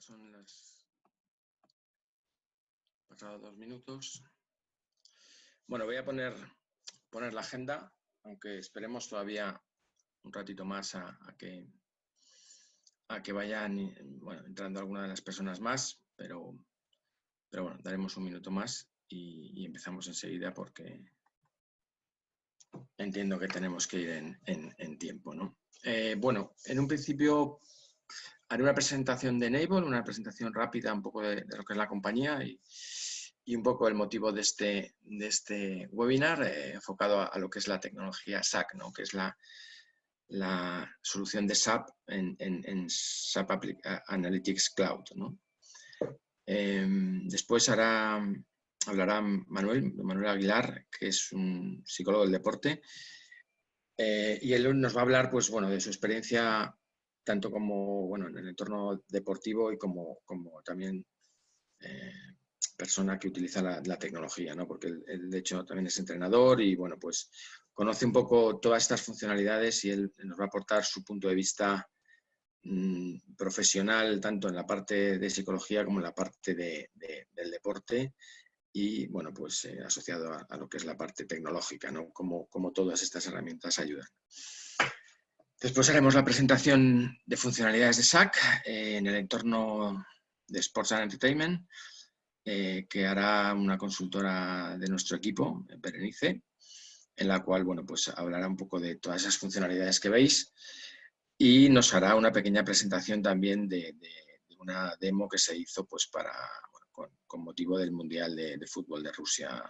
Son las pasados 2 minutos. Bueno, voy a poner la agenda, aunque esperemos todavía un ratito más a que vayan entrando algunas de las personas más, pero bueno, daremos un minuto más y empezamos enseguida porque entiendo que tenemos que ir en tiempo, ¿no? Bueno, en un principio haré una presentación de Enable, una presentación rápida un poco de lo que es la compañía y un poco el motivo de este webinar enfocado a lo que es la tecnología SAC, ¿no? Que es la solución de SAP en SAP Analytics Cloud, ¿no? Después hablará Manuel Aguilar, que es un psicólogo del deporte, y él nos va a hablar pues, bueno, de su experiencia tanto como en el entorno deportivo y como también persona que utiliza la tecnología, ¿no? Porque él de hecho también es entrenador y bueno, pues conoce un poco todas estas funcionalidades y él nos va a aportar su punto de vista profesional, tanto en la parte de psicología como en la parte del deporte y bueno, pues asociado a lo que es la parte tecnológica, ¿no? Como todas estas herramientas ayudan. Después haremos la presentación de funcionalidades de SAC en el entorno de Sports and Entertainment, que hará una consultora de nuestro equipo, Berenice, en la cual bueno, pues hablará un poco de todas esas funcionalidades que veis y nos hará una pequeña presentación también de una demo que se hizo pues, con motivo del Mundial de Fútbol de Rusia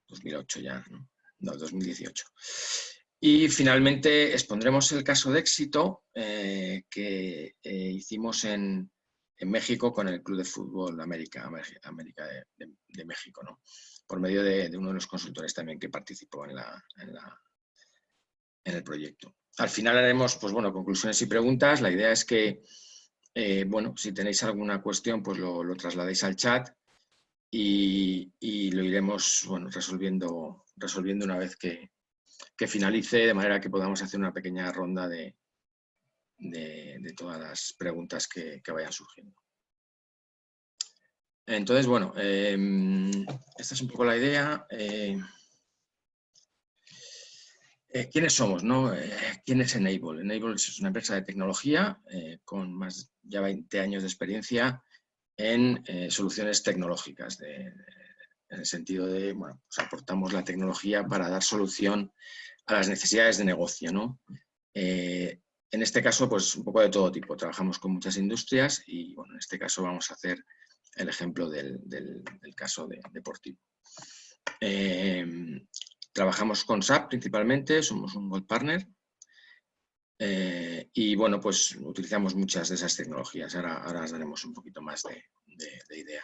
2008 ya, ¿no? 2018. Y finalmente expondremos el caso de éxito que hicimos en México con el Club de Fútbol América de México, ¿no? Por medio de uno de los consultores también que participó en el proyecto. Al final haremos pues, bueno, conclusiones y preguntas. La idea es que bueno, si tenéis alguna cuestión pues lo trasladéis al chat y lo iremos bueno, resolviendo una vez que finalice, de manera que podamos hacer una pequeña ronda de todas las preguntas que vayan surgiendo. Entonces, bueno, esta es un poco la idea. ¿Quiénes somos, no? ¿Quién es Enable? Enable es una empresa de tecnología con más ya 20 años de experiencia en soluciones tecnológicas, en el sentido de, bueno, pues aportamos la tecnología para dar solución a las necesidades de negocio, ¿no? En este caso, pues un poco de todo tipo. Trabajamos con muchas industrias y, bueno, en este caso vamos a hacer el ejemplo del caso deportivo. Trabajamos con SAP principalmente, somos un Gold Partner y, bueno, pues utilizamos muchas de esas tecnologías. Ahora os daremos un poquito más de idea.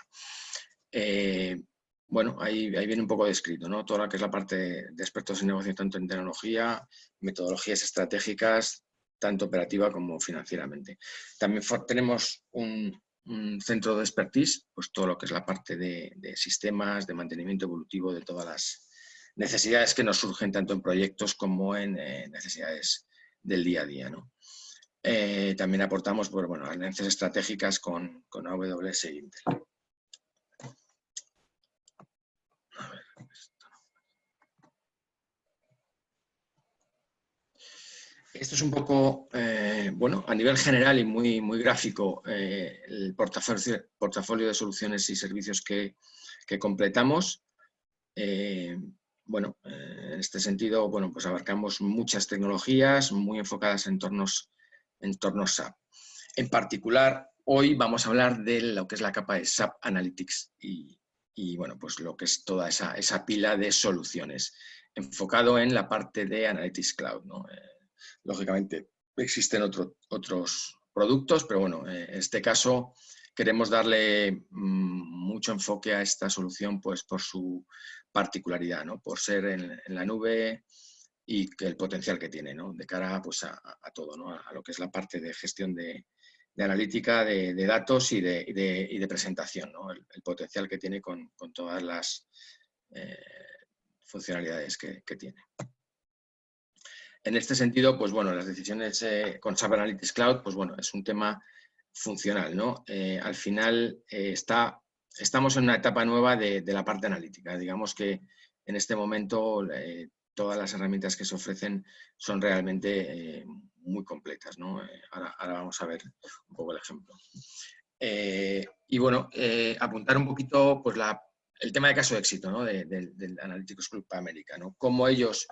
Bueno, ahí viene un poco descrito, ¿no? Toda lo que es la parte de expertos en negocio, tanto en tecnología, metodologías estratégicas, tanto operativa como financieramente. También tenemos un centro de expertise, pues todo lo que es la parte de sistemas, de mantenimiento evolutivo, de todas las necesidades que nos surgen tanto en proyectos como en necesidades del día a día, ¿no? También aportamos pues, bueno, alianzas estratégicas con AWS e Intel. Esto es un poco, bueno, a nivel general y muy gráfico, el portafolio de soluciones y servicios que completamos. Bueno, en este sentido, bueno, pues abarcamos muchas tecnologías muy enfocadas en entornos SAP. En particular, hoy vamos a hablar de lo que es la capa de SAP Analytics y bueno, pues lo que es toda esa pila de soluciones, enfocado en la parte de Analytics Cloud, ¿no? Lógicamente, existen otros productos, pero bueno, en este caso queremos darle mucho enfoque a esta solución pues, por su particularidad, ¿no? Por ser en la nube y que el potencial que tiene, ¿no? De cara pues, a todo, ¿no? A lo que es la parte de gestión de analítica, de datos y de presentación, ¿no? El potencial que tiene con todas las funcionalidades que tiene. En este sentido, pues bueno, las decisiones con SAP Analytics Cloud, pues bueno, es un tema funcional, ¿no? Al final estamos en una etapa nueva de la parte analítica. Digamos que en este momento todas las herramientas que se ofrecen son realmente muy completas, ¿no? Ahora vamos a ver un poco el ejemplo. Y bueno, apuntar un poquito pues, el tema de caso de éxito, ¿no? del Analytics Club América, ¿no? Cómo ellos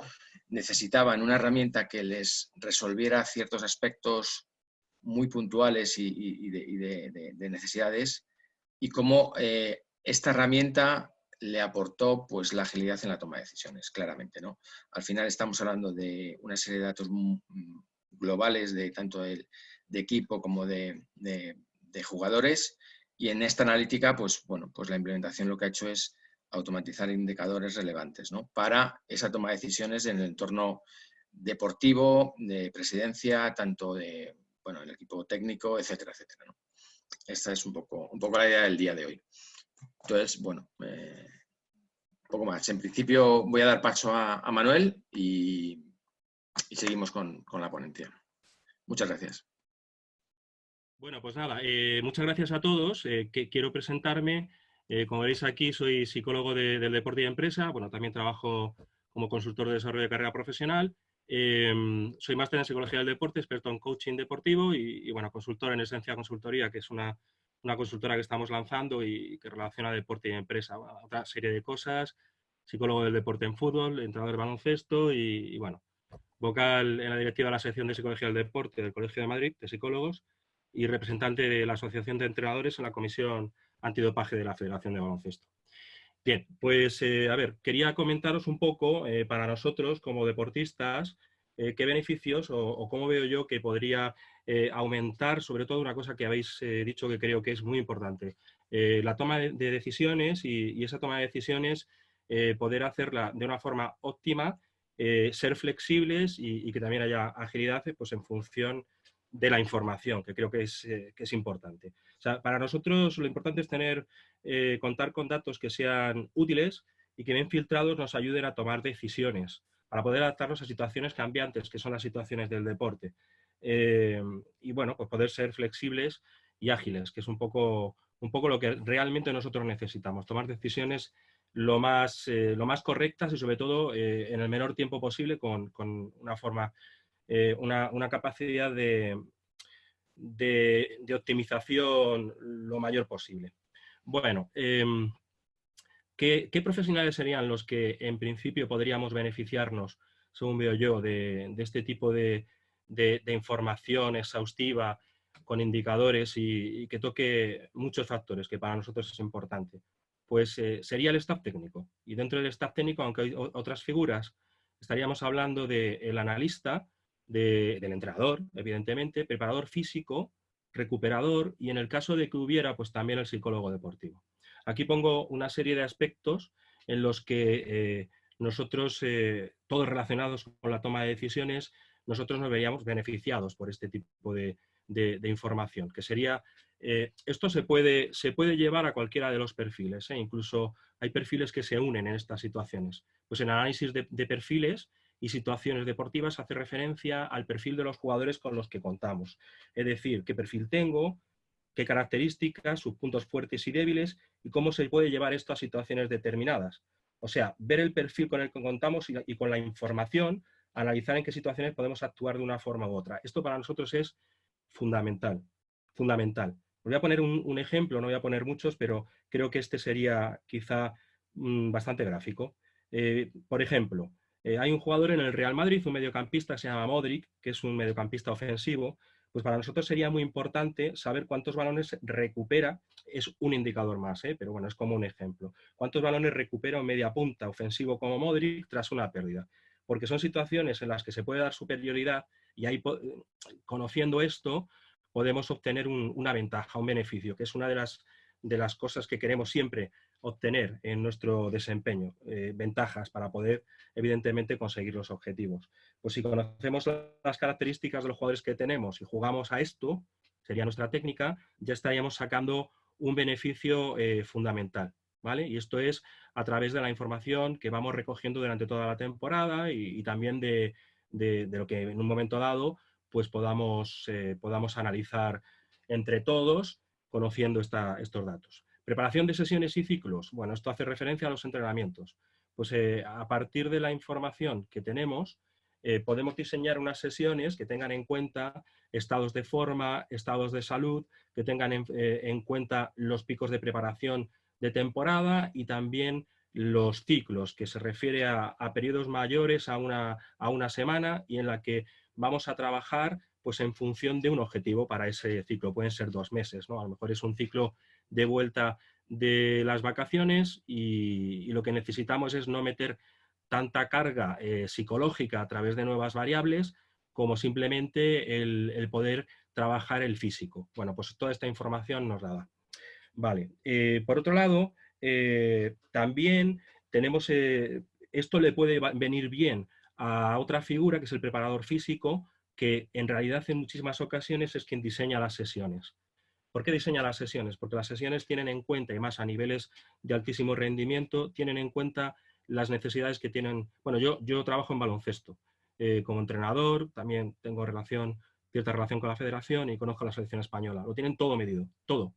necesitaban una herramienta que les resolviera ciertos aspectos muy puntuales y de necesidades, y cómo esta herramienta le aportó pues, la agilidad en la toma de decisiones, claramente, ¿no? Al final estamos hablando de una serie de datos globales, tanto de equipo como de jugadores, y en esta analítica, pues, bueno, pues la implementación lo que ha hecho es automatizar indicadores relevantes, ¿no? Para esa toma de decisiones en el entorno deportivo, de presidencia, tanto de, bueno, el equipo técnico, etcétera, etcétera, ¿no? Esta es un poco la idea del día de hoy. Entonces, bueno, un poco más. En principio voy a dar paso a Manuel y seguimos con la ponencia. Muchas gracias. Bueno, pues nada, muchas gracias a todos. Quiero presentarme. Como veréis aquí, soy psicólogo del deporte y empresa. Bueno, también trabajo como consultor de desarrollo de carrera profesional. Soy máster en psicología del deporte, experto en coaching deportivo y bueno, consultor en Esencia Consultoría, que es una consultora que estamos lanzando y que relaciona deporte y empresa. Bueno, otra serie de cosas. Psicólogo del deporte en fútbol, entrenador de baloncesto y bueno, vocal en la directiva de la sección de psicología del deporte del Colegio de Madrid, de psicólogos, y representante de la Asociación de Entrenadores en la Comisión Antidopaje de la Federación de Baloncesto. Bien, pues a ver, quería comentaros un poco para nosotros como deportistas qué beneficios o cómo veo yo que podría aumentar, sobre todo una cosa que habéis dicho que creo que es muy importante, la toma de decisiones y esa toma de decisiones poder hacerla de una forma óptima, ser flexibles y que también haya agilidad pues, en función de la información, que creo que es importante. O sea, para nosotros lo importante es contar con datos que sean útiles y que bien filtrados nos ayuden a tomar decisiones para poder adaptarnos a situaciones cambiantes, que son las situaciones del deporte. Y bueno, pues poder ser flexibles y ágiles, que es un poco lo que realmente nosotros necesitamos, tomar decisiones lo más correctas y sobre todo en el menor tiempo posible con una forma, una capacidad de optimización lo mayor posible. Bueno, ¿qué profesionales serían los que en principio podríamos beneficiarnos, según veo yo, de este tipo de información exhaustiva con indicadores y que toque muchos factores que para nosotros es importante? Pues sería el staff técnico. Y dentro del staff técnico, aunque hay otras figuras, estaríamos hablando del analista, del entrenador, evidentemente, preparador físico, recuperador y en el caso de que hubiera, pues también el psicólogo deportivo. Aquí pongo una serie de aspectos en los que nosotros, todos relacionados con la toma de decisiones, nosotros nos veríamos beneficiados por este tipo de información, que sería, esto se puede llevar a cualquiera de los perfiles, incluso hay perfiles que se unen en estas situaciones. Pues en análisis de perfiles y situaciones deportivas hace referencia al perfil de los jugadores con los que contamos. Es decir, qué perfil tengo, qué características, sus puntos fuertes y débiles y cómo se puede llevar esto a situaciones determinadas. O sea, ver el perfil con el que contamos y con la información, analizar en qué situaciones podemos actuar de una forma u otra. Esto para nosotros es fundamental, fundamental. Os voy a poner un ejemplo, no voy a poner muchos, pero creo que este sería quizá bastante gráfico. Por ejemplo, hay un jugador en el Real Madrid, un mediocampista que se llama Modric, que es un mediocampista ofensivo. Pues para nosotros sería muy importante saber cuántos balones recupera, es un indicador más, pero bueno, es como un ejemplo. ¿Cuántos balones recupera un media punta ofensivo como Modric tras una pérdida? Porque son situaciones en las que se puede dar superioridad y ahí, conociendo esto, podemos obtener una ventaja, un beneficio, que es una de las cosas que queremos siempre obtener en nuestro desempeño, ventajas para poder, evidentemente, conseguir los objetivos. Pues si conocemos las características de los jugadores que tenemos y jugamos a esto, sería nuestra técnica, ya estaríamos sacando un beneficio fundamental, ¿vale? Y esto es a través de la información que vamos recogiendo durante toda la temporada y también de lo que en un momento dado pues podamos analizar entre todos, conociendo estos datos. Preparación de sesiones y ciclos. Bueno, esto hace referencia a los entrenamientos. Pues a partir de la información que tenemos, podemos diseñar unas sesiones que tengan en cuenta estados de forma, estados de salud, que tengan en cuenta los picos de preparación de temporada y también los ciclos, que se refiere a periodos mayores a una semana y en la que vamos a trabajar pues en función de un objetivo para ese ciclo. Pueden ser 2 meses, ¿no? A lo mejor es un ciclo de vuelta de las vacaciones y lo que necesitamos es no meter tanta carga psicológica a través de nuevas variables como simplemente el poder trabajar el físico. Bueno, pues toda esta información nos la da. Vale. Por otro lado, también tenemos, esto le puede venir bien a otra figura, que es el preparador físico, que en realidad en muchísimas ocasiones es quien diseña las sesiones. ¿Por qué diseña las sesiones? Porque las sesiones tienen en cuenta, y más a niveles de altísimo rendimiento, tienen en cuenta las necesidades que tienen. Bueno, yo trabajo en baloncesto como entrenador, también tengo cierta relación con la federación y conozco la selección española. Lo tienen todo medido, todo,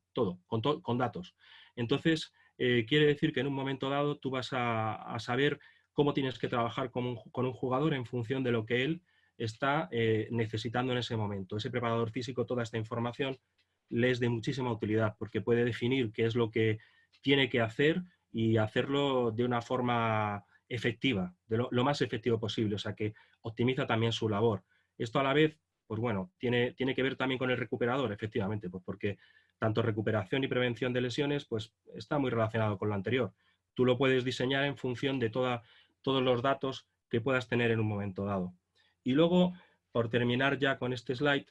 con datos. Entonces, quiere decir que en un momento dado tú vas a saber cómo tienes que trabajar con un jugador en función de lo que él está necesitando en ese momento. Ese preparador físico, toda esta información le es de muchísima utilidad porque puede definir qué es lo que tiene que hacer y hacerlo de una forma efectiva, de lo más efectivo posible, o sea que optimiza también su labor. Esto a la vez, pues bueno, tiene que ver también con el recuperador, efectivamente, pues porque tanto recuperación y prevención de lesiones, pues está muy relacionado con lo anterior. Tú lo puedes diseñar en función de todos los datos que puedas tener en un momento dado. Y luego, por terminar ya con este slide,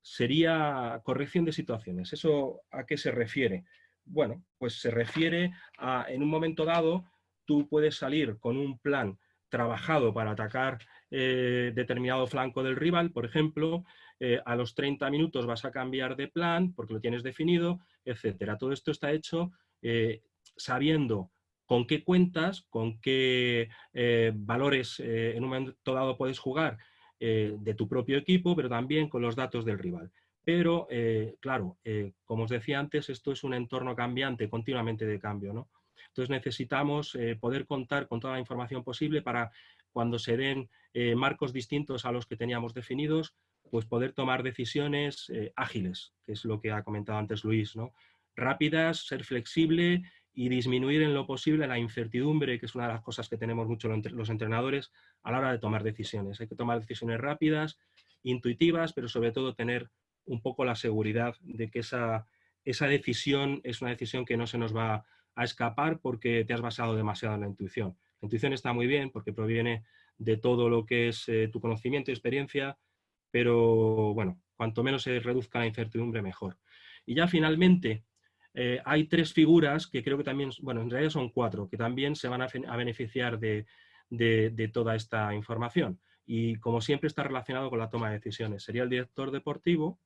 sería corrección de situaciones. ¿Eso a qué se refiere? Bueno, pues se refiere a, en un momento dado, tú puedes salir con un plan trabajado para atacar determinado flanco del rival, por ejemplo, a los 30 minutos vas a cambiar de plan porque lo tienes definido, etcétera. Todo esto está hecho sabiendo con qué cuentas, con qué valores en un momento dado puedes jugar de tu propio equipo, pero también con los datos del rival. Pero, claro, como os decía antes, esto es un entorno cambiante, continuamente de cambio, ¿no? Entonces necesitamos poder contar con toda la información posible para cuando se den marcos distintos a los que teníamos definidos, pues poder tomar decisiones ágiles, que es lo que ha comentado antes Luis, ¿no? Rápidas, ser flexible y disminuir en lo posible la incertidumbre, que es una de las cosas que tenemos mucho los entrenadores a la hora de tomar decisiones. Hay que tomar decisiones rápidas, intuitivas, pero sobre todo tener un poco la seguridad de que esa decisión es una decisión que no se nos va a escapar porque te has basado demasiado en la intuición. La intuición está muy bien porque proviene de todo lo que es tu conocimiento y experiencia, pero bueno, cuanto menos se reduzca la incertidumbre, mejor. Y ya finalmente, hay 3 figuras que creo que también, bueno, en realidad son 4, que también se van a beneficiar de toda esta información. Y como siempre está relacionado con la toma de decisiones. Sería el director deportivo,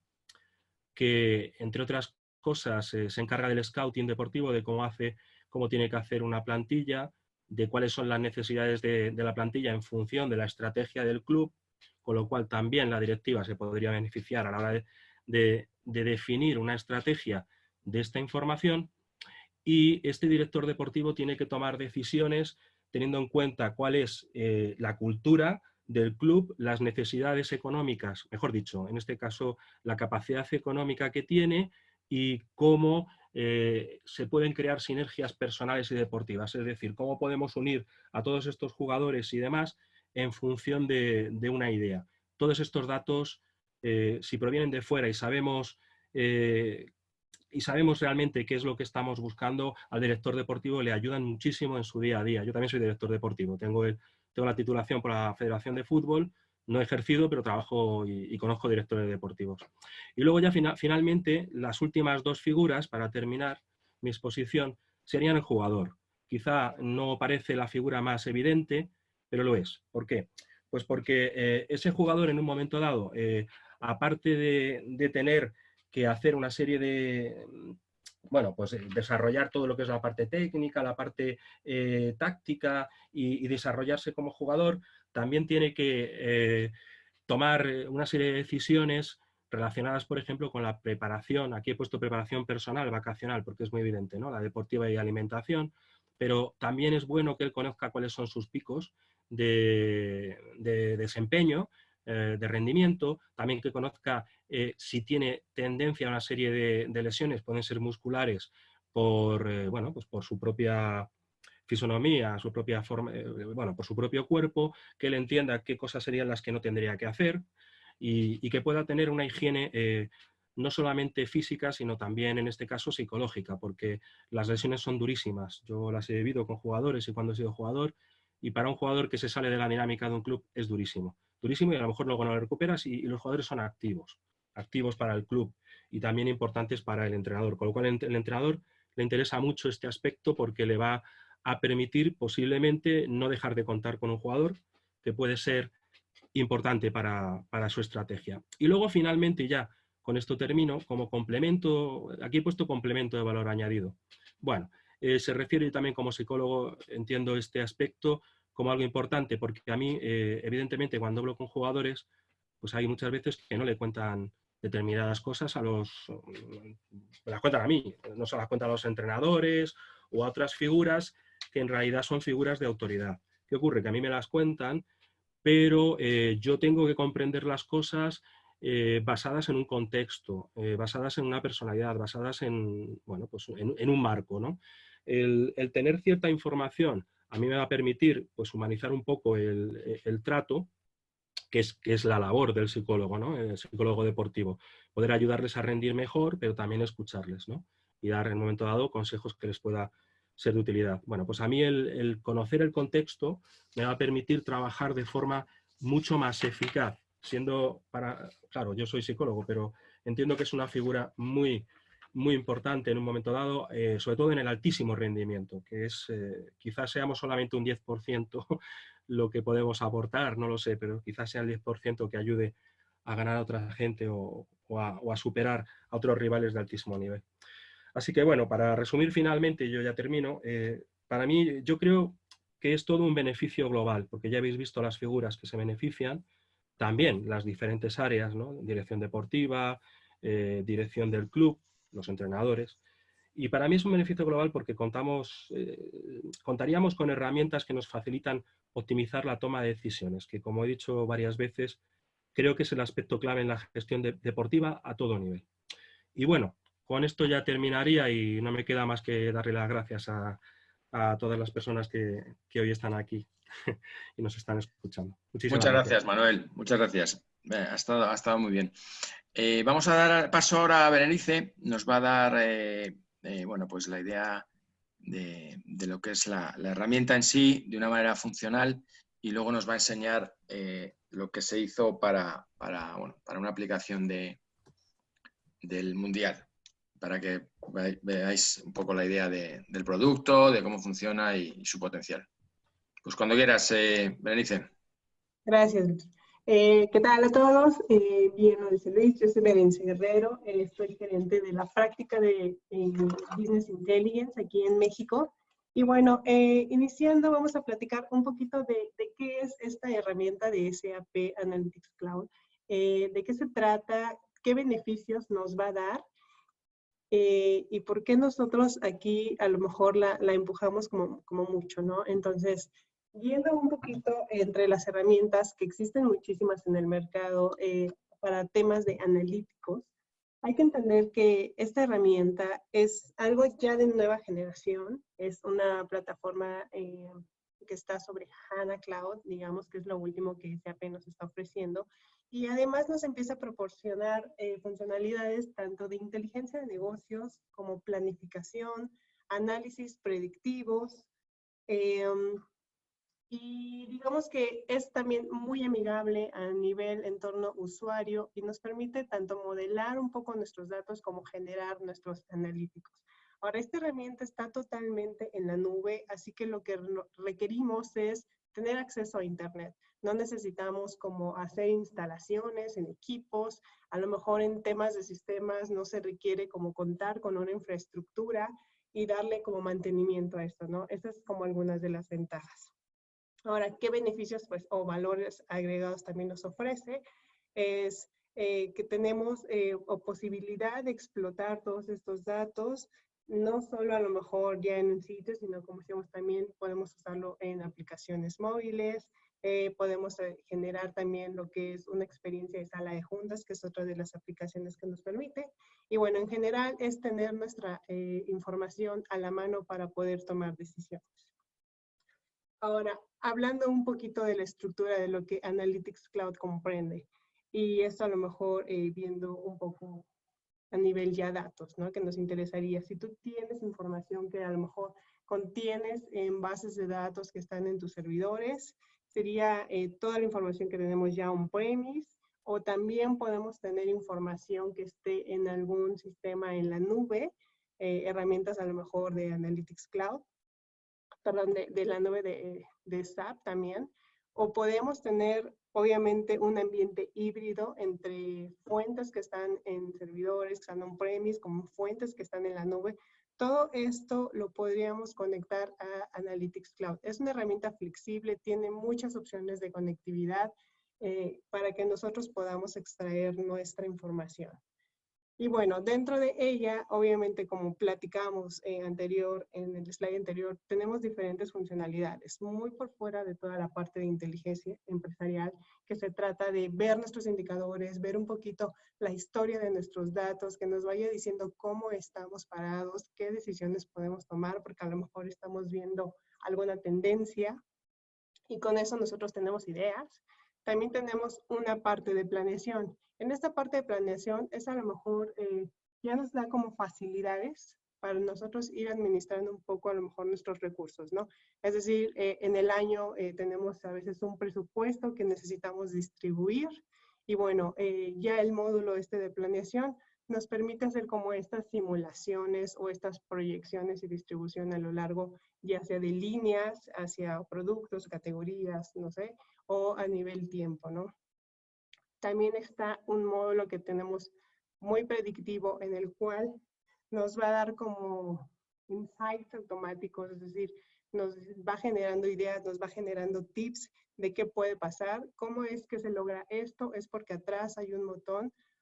que entre otras cosas se encarga del scouting deportivo, de cómo tiene que hacer una plantilla, de cuáles son las necesidades de la plantilla en función de la estrategia del club, con lo cual también la directiva se podría beneficiar a la hora de definir una estrategia de esta información. Y este director deportivo tiene que tomar decisiones teniendo en cuenta cuál es la cultura del club, las necesidades económicas, mejor dicho, en este caso, la capacidad económica que tiene y cómo se pueden crear sinergias personales y deportivas, es decir, cómo podemos unir a todos estos jugadores y demás en función de una idea. Todos estos datos, si provienen de fuera y sabemos realmente qué es lo que estamos buscando, al director deportivo le ayudan muchísimo en su día a día. Yo también soy director deportivo, tengo la titulación por la Federación de Fútbol, no he ejercido, pero trabajo y conozco directores deportivos. Y luego ya finalmente, las últimas 2 figuras, para terminar mi exposición, serían el jugador. Quizá no parece la figura más evidente, pero lo es. ¿Por qué? Pues porque ese jugador en un momento dado, aparte de tener que hacer una serie de, bueno, pues desarrollar todo lo que es la parte técnica, la parte táctica y desarrollarse como jugador, también tiene que tomar una serie de decisiones relacionadas, por ejemplo, con la preparación. Aquí he puesto preparación personal, vacacional, porque es muy evidente, ¿no? La deportiva y alimentación, pero también es bueno que él conozca cuáles son sus picos de desempeño, de rendimiento, también que conozca si tiene tendencia a una serie de lesiones, pueden ser musculares, bueno, pues por su propia fisonomía, su propia forma, bueno, por su propio cuerpo, que él entienda qué cosas serían las que no tendría que hacer y que pueda tener una higiene no solamente física, sino también en este caso psicológica, porque las lesiones son durísimas. Yo las he vivido con jugadores y cuando he sido jugador, y para un jugador que se sale de la dinámica de un club es durísimo. Durísimo y a lo mejor luego no lo recuperas y los jugadores son activos, activos para el club y también importantes para el entrenador. Con lo cual el entrenador le interesa mucho este aspecto porque le va a permitir posiblemente no dejar de contar con un jugador que puede ser importante para su estrategia. Y luego finalmente ya, con esto termino, como complemento, aquí he puesto complemento de valor añadido. Bueno, se refiere también como psicólogo, entiendo este aspecto como algo importante, porque a mí, evidentemente, cuando hablo con jugadores, pues hay muchas veces que no le cuentan determinadas cosas me las cuentan a mí, no se las cuentan a los entrenadores o a otras figuras que en realidad son figuras de autoridad. ¿Qué ocurre? Que a mí me las cuentan, pero yo tengo que comprender las cosas basadas en un contexto, basadas en una personalidad, basadas en, bueno, pues en un marco, ¿no? El tener cierta información a mí me va a permitir pues, humanizar un poco el trato, que es la labor del psicólogo, ¿no? El psicólogo deportivo. Poder ayudarles a rendir mejor, pero también escucharles, ¿no? Y dar en un momento dado consejos que les pueda ser de utilidad. Bueno, pues a mí el conocer el contexto me va a permitir trabajar de forma mucho más eficaz, claro, yo soy psicólogo, pero entiendo que es una figura muy importante en un momento dado, sobre todo en el altísimo rendimiento, que es, quizás seamos solamente un 10% lo que podemos aportar, no lo sé, pero quizás sea el 10% que ayude a ganar a otra gente o a superar a otros rivales de altísimo nivel. Así que bueno, para resumir finalmente, yo ya termino, para mí yo creo que es todo un beneficio global, porque ya habéis visto las figuras que se benefician, también las diferentes áreas, ¿no? Dirección deportiva, dirección del club, los entrenadores. Y para mí es un beneficio global porque contaríamos con herramientas que nos facilitan optimizar la toma de decisiones, que como he dicho varias veces, creo que es el aspecto clave en la gestión deportiva a todo nivel. Y bueno, con esto ya terminaría y no me queda más que darle las gracias a todas las personas que hoy están aquí y nos están escuchando. Muchísimas Muchas gracias. gracias, Manuel. Muchas gracias. Ha estado muy bien. Vamos a dar paso ahora a Berenice. Nos va a dar bueno, pues la idea de lo que es la herramienta en sí de una manera funcional y luego nos va a enseñar lo que se hizo para una aplicación del Mundial, para que veáis un poco la idea del producto, de cómo funciona y su potencial. Pues cuando quieras, Berenice. Gracias, Luis. ¿Qué tal a todos? Bien, lo dice Luis, yo soy Berenice Guerrero, soy gerente de la práctica de Business Intelligence aquí en México. Y bueno, iniciando vamos a platicar un poquito de qué es esta herramienta de SAP Analytics Cloud, de qué se trata, qué beneficios nos va a dar y por qué nosotros aquí a lo mejor la empujamos como mucho, ¿no? Entonces, viendo un poquito entre las herramientas que existen muchísimas en el mercado para temas de analíticos, hay que entender que esta herramienta es algo ya de nueva generación, es una plataforma que está sobre HANA Cloud, digamos que es lo último que SAP nos está ofreciendo, y además nos empieza a proporcionar funcionalidades tanto de inteligencia de negocios como planificación, análisis predictivos, y digamos que es también muy amigable a nivel entorno usuario y nos permite tanto modelar un poco nuestros datos como generar nuestros analíticos. Ahora, esta herramienta está totalmente en la nube, así que lo que requerimos es tener acceso a Internet. No necesitamos como hacer instalaciones en equipos, a lo mejor en temas de sistemas no se requiere como contar con una infraestructura y darle como mantenimiento a esto, ¿no? Esas es como algunas de las ventajas. Ahora, ¿qué beneficios pues, o valores agregados también nos ofrece? Es que tenemos o posibilidad de explotar todos estos datos, no solo a lo mejor ya en un sitio, sino como decíamos también podemos usarlo en aplicaciones móviles, podemos generar también lo que es una experiencia de sala de juntas, que es otra de las aplicaciones que nos permite. Y bueno, en general es tener nuestra información a la mano para poder tomar decisiones. Ahora, hablando un poquito de la estructura de lo que Analytics Cloud comprende, y esto a lo mejor viendo un poco a nivel ya datos, ¿no? Que nos interesaría. Si tú tienes información que a lo mejor contienes en bases de datos que están en tus servidores, sería toda la información que tenemos ya on-premise, o también podemos tener información que esté en algún sistema en la nube, herramientas a lo mejor de Analytics Cloud, perdón, de la nube de SAP también, o podemos tener obviamente un ambiente híbrido entre fuentes que están en servidores, que están on-premise, como fuentes que están en la nube. Todo esto lo podríamos conectar a Analytics Cloud. Es una herramienta flexible, tiene muchas opciones de conectividad para que nosotros podamos extraer nuestra información. Y bueno, dentro de ella, obviamente, como platicamos en el slide anterior, tenemos diferentes funcionalidades, muy por fuera de toda la parte de inteligencia empresarial, que se trata de ver nuestros indicadores, ver un poquito la historia de nuestros datos, que nos vaya diciendo cómo estamos parados, qué decisiones podemos tomar, porque a lo mejor estamos viendo alguna tendencia, y con eso nosotros tenemos ideas. También tenemos una parte de planeación. En esta parte de planeación es a lo mejor, ya nos da como facilidades para nosotros ir administrando un poco a lo mejor nuestros recursos, ¿no? Es decir, en el año tenemos a veces un presupuesto que necesitamos distribuir y bueno, ya el módulo de planeación nos permite hacer como estas simulaciones o estas proyecciones y distribución a lo largo, ya sea de líneas hacia productos, categorías, no sé, o a nivel tiempo, ¿no? También está un módulo que tenemos muy predictivo en el cual nos va a dar como insights automáticos, es decir, nos va generando ideas, nos va generando tips de qué puede pasar. ¿Cómo es que se logra esto? Es porque atrás hay un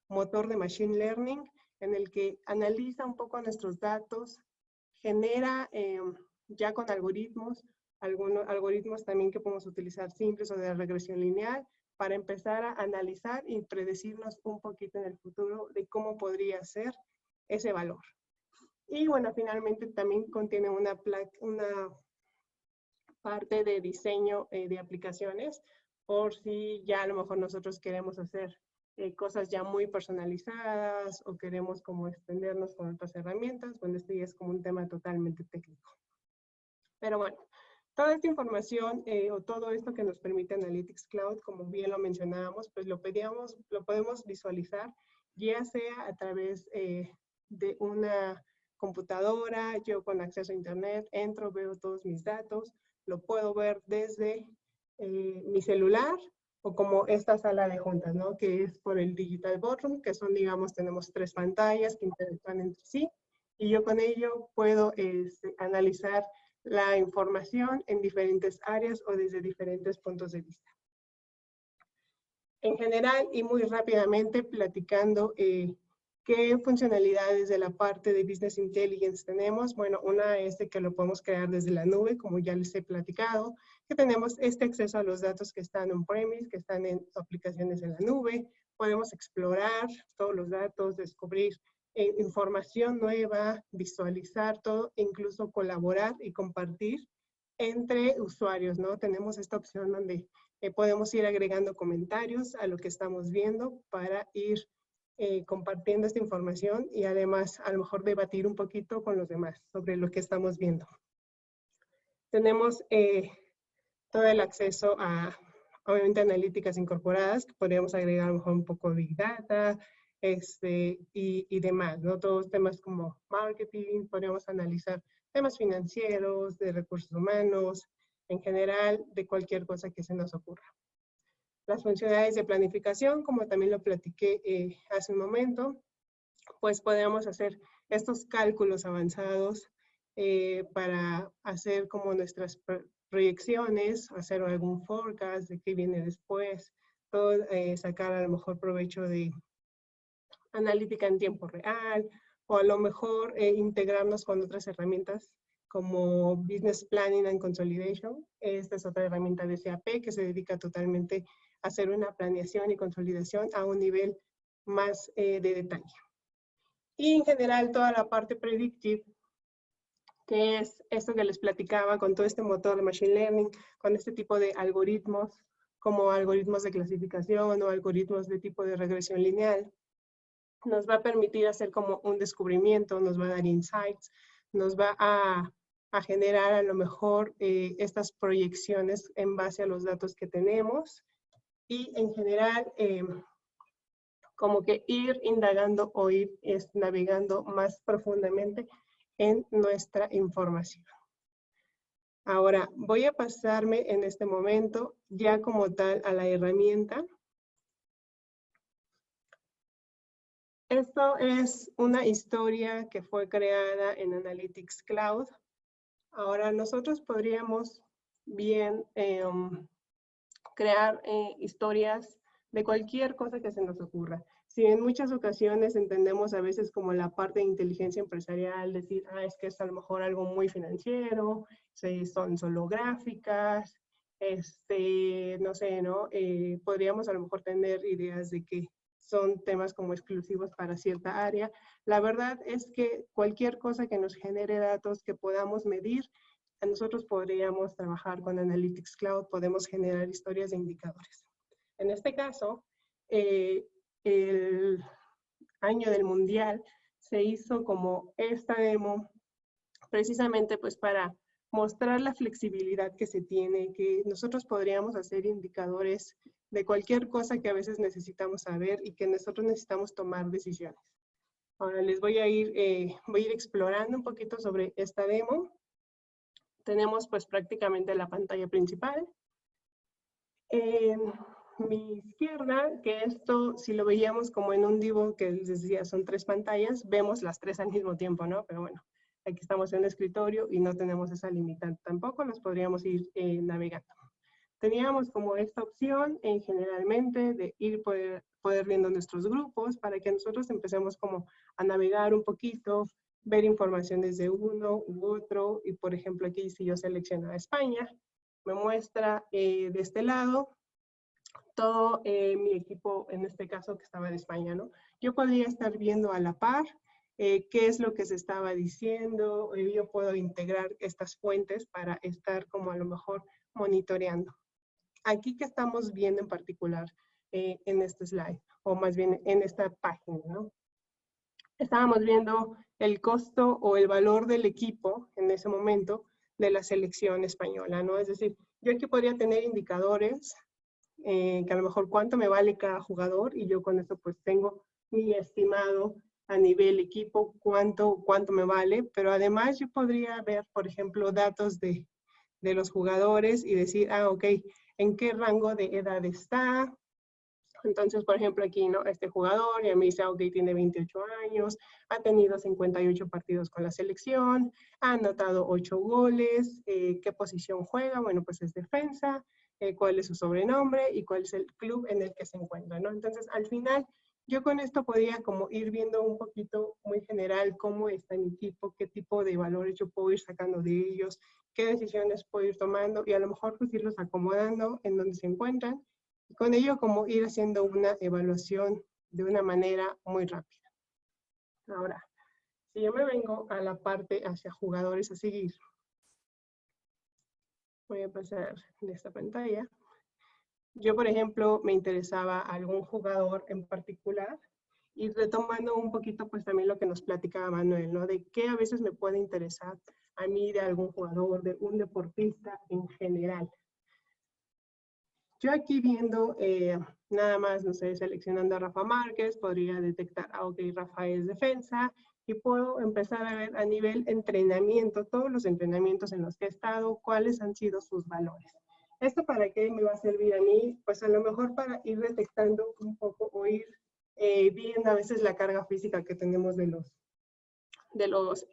motor de Machine Learning en el que analiza un poco nuestros datos, genera ya con algoritmos, algunos algoritmos también que podemos utilizar simples o de regresión lineal para empezar a analizar y predecirnos un poquito en el futuro de cómo podría ser ese valor. Y bueno, finalmente también contiene una parte de diseño de aplicaciones por si ya a lo mejor nosotros queremos hacer cosas ya muy personalizadas o queremos como extendernos con otras herramientas. Bueno, este ya es como un tema totalmente técnico. Pero bueno, toda esta información o todo esto que nos permite Analytics Cloud, como bien lo mencionábamos, pues lo podemos visualizar ya sea a través de una computadora, yo con acceso a internet, entro, veo todos mis datos, lo puedo ver desde mi celular o como esta sala de juntas, ¿no? Que es por el Digital Boardroom, que son, digamos, tenemos 3 pantallas que interactúan entre sí y yo con ello puedo analizar la información en diferentes áreas o desde diferentes puntos de vista. En general y muy rápidamente platicando qué funcionalidades de la parte de Business Intelligence tenemos. Bueno, una es de que lo podemos crear desde la nube, como ya les he platicado, que tenemos este acceso a los datos que están on-premise, que están en aplicaciones en la nube. Podemos explorar todos los datos, descubrir información nueva, visualizar todo, e incluso colaborar y compartir entre usuarios, ¿no? Tenemos esta opción donde podemos ir agregando comentarios a lo que estamos viendo para ir compartiendo esta información y además a lo mejor debatir un poquito con los demás sobre lo que estamos viendo. Tenemos todo el acceso a, obviamente, analíticas incorporadas, que podríamos agregar a lo mejor un poco de Big Data y demás, ¿no? Todos temas como marketing, podríamos analizar temas financieros, de recursos humanos, en general, de cualquier cosa que se nos ocurra. Las funcionalidades de planificación, como también lo platiqué hace un momento, pues podemos hacer estos cálculos avanzados para hacer como nuestras proyecciones, hacer algún forecast de qué viene después, puedo sacar a lo mejor provecho de analítica en tiempo real, o a lo mejor integrarnos con otras herramientas como Business Planning and Consolidation. Esta es otra herramienta de SAP que se dedica totalmente a hacer una planeación y consolidación a un nivel más de detalle. Y en general toda la parte predictive, que es esto que les platicaba con todo este motor de Machine Learning, con este tipo de algoritmos, como algoritmos de clasificación o algoritmos de tipo de regresión lineal, nos va a permitir hacer como un descubrimiento, nos va a dar insights, nos va a generar a lo mejor estas proyecciones en base a los datos que tenemos y en general como que ir indagando o ir navegando más profundamente en nuestra información. Ahora voy a pasarme en este momento ya como tal a la herramienta. Esto es una historia que fue creada en Analytics Cloud. Ahora nosotros podríamos bien crear historias de cualquier cosa que se nos ocurra. Si en muchas ocasiones entendemos a veces como la parte de inteligencia empresarial, decir, es que es a lo mejor algo muy financiero, son solo gráficas, no sé, ¿no? Podríamos a lo mejor tener ideas de que son temas como exclusivos para cierta área. La verdad es que cualquier cosa que nos genere datos que podamos medir, nosotros podríamos trabajar con Analytics Cloud, podemos generar historias de indicadores. En este caso, el año del mundial se hizo como esta demo precisamente pues para mostrar la flexibilidad que se tiene, que nosotros podríamos hacer indicadores de cualquier cosa que a veces necesitamos saber y que nosotros necesitamos tomar decisiones. Ahora les voy a ir explorando un poquito sobre esta demo. Tenemos pues prácticamente la pantalla principal. En mi izquierda, que esto si lo veíamos como en un dibujo que les decía son 3 pantallas, vemos las 3 al mismo tiempo, ¿no? Pero bueno, aquí estamos en un escritorio y no tenemos esa limitante tampoco, nos podríamos ir navegando. Teníamos como esta opción generalmente de ir poder viendo nuestros grupos para que nosotros empecemos como a navegar un poquito, ver información desde uno u otro, y por ejemplo aquí si yo selecciono a España, me muestra de este lado todo mi equipo, en este caso que estaba de España, ¿no? Yo podría estar viendo a la par qué es lo que se estaba diciendo, yo puedo integrar estas fuentes para estar como a lo mejor monitoreando. Aquí que estamos viendo en particular en este slide, o más bien en esta página, ¿no? Estábamos viendo el costo o el valor del equipo en ese momento de la selección española, ¿no? Es decir, yo aquí podría tener indicadores que a lo mejor cuánto me vale cada jugador y yo con eso pues tengo mi estimado a nivel equipo cuánto me vale, pero además yo podría ver, por ejemplo, datos de los jugadores y decir, ok, ¿en qué rango de edad está? Entonces, por ejemplo, aquí, ¿no? Este jugador ya me dice, ok, tiene 28 años, ha tenido 58 partidos con la selección, ha anotado 8 goles, ¿qué posición juega? Bueno, pues es defensa, cuál es su sobrenombre y cuál es el club en el que se encuentra, ¿no? Entonces, al final, yo con esto podía como ir viendo un poquito muy general cómo está mi equipo, qué tipo de valores yo puedo ir sacando de ellos, qué decisiones puedo ir tomando y a lo mejor pues irlos acomodando en donde se encuentran. Y con ello como ir haciendo una evaluación de una manera muy rápida. Ahora, si yo me vengo a la parte hacia jugadores a seguir, voy a pasar de esta pantalla. Yo, por ejemplo, me interesaba algún jugador en particular y retomando un poquito pues también lo que nos platicaba Manuel, ¿no? De qué a veces me puede interesar a mí de algún jugador, de un deportista en general. Yo aquí viendo nada más, no sé, seleccionando a Rafa Márquez, podría detectar, ok, Rafa es defensa, y puedo empezar a ver a nivel entrenamiento, todos los entrenamientos en los que he estado, cuáles han sido sus valores. ¿Esto para qué me va a servir a mí? Pues a lo mejor para ir detectando un poco o ir viendo a veces la carga física que tenemos de los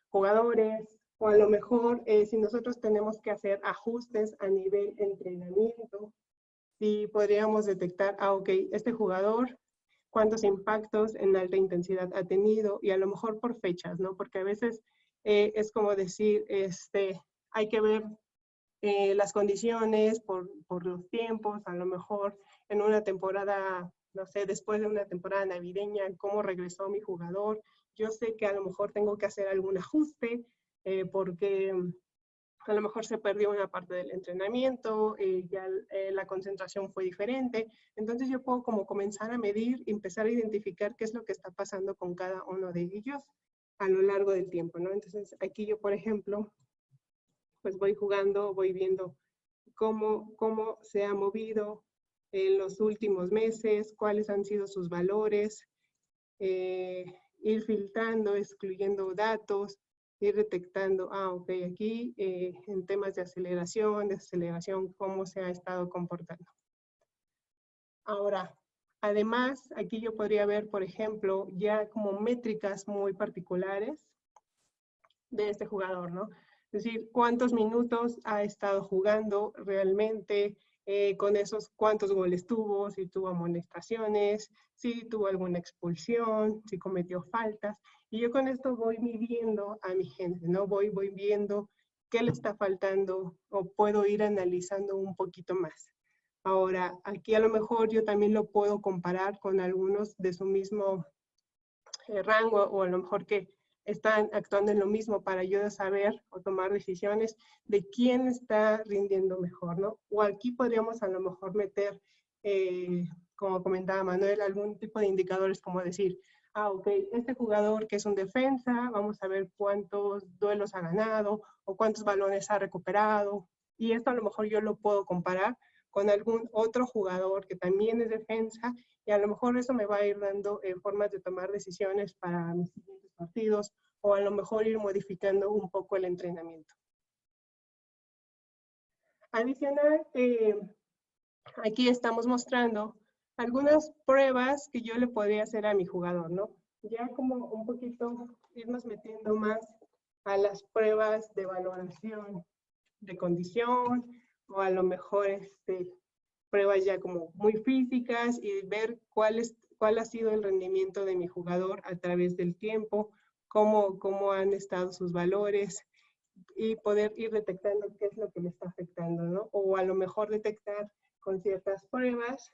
jugadores, o a lo mejor si nosotros tenemos que hacer ajustes a nivel entrenamiento, si podríamos detectar, ok, este jugador, cuántos impactos en alta intensidad ha tenido, y a lo mejor por fechas, ¿no? Porque a veces es como decir, hay que ver las condiciones por los tiempos, a lo mejor en una temporada, no sé, después de una temporada navideña, cómo regresó mi jugador. Yo sé que a lo mejor tengo que hacer algún ajuste porque a lo mejor se perdió una parte del entrenamiento, ya la concentración fue diferente. Entonces yo puedo como comenzar a medir, empezar a identificar qué es lo que está pasando con cada uno de ellos a lo largo del tiempo, ¿no? Entonces aquí yo, por ejemplo, pues voy jugando, voy viendo cómo se ha movido en los últimos meses, cuáles han sido sus valores, ir filtrando, excluyendo datos, ir detectando, ok, aquí en temas de aceleración, desaceleración, cómo se ha estado comportando. Ahora, además, aquí yo podría ver, por ejemplo, ya como métricas muy particulares de este jugador, ¿no? Es decir, cuántos minutos ha estado jugando realmente, con esos cuántos goles tuvo, si tuvo amonestaciones, si tuvo alguna expulsión, si cometió faltas. Y yo con esto voy midiendo a mi gente, ¿no? Voy viendo qué le está faltando o puedo ir analizando un poquito más. Ahora, aquí a lo mejor yo también lo puedo comparar con algunos de su mismo rango o a lo mejor que están actuando en lo mismo para yo saber o tomar decisiones de quién está rindiendo mejor, ¿no? O aquí podríamos a lo mejor meter, como comentaba Manuel, algún tipo de indicadores como decir, ok, este jugador que es un defensa, vamos a ver cuántos duelos ha ganado o cuántos balones ha recuperado. Y esto a lo mejor yo lo puedo comparar con algún otro jugador que también es defensa y a lo mejor eso me va a ir dando formas de tomar decisiones para mis siguientes partidos o a lo mejor ir modificando un poco el entrenamiento. Adicional, aquí estamos mostrando algunas pruebas que yo le podría hacer a mi jugador, ¿no? Ya como un poquito irnos metiendo más a las pruebas de valoración de condición o a lo mejor pruebas ya como muy físicas y ver cuál ha sido el rendimiento de mi jugador a través del tiempo, cómo han estado sus valores y poder ir detectando qué es lo que me está afectando, ¿no? O a lo mejor detectar con ciertas pruebas,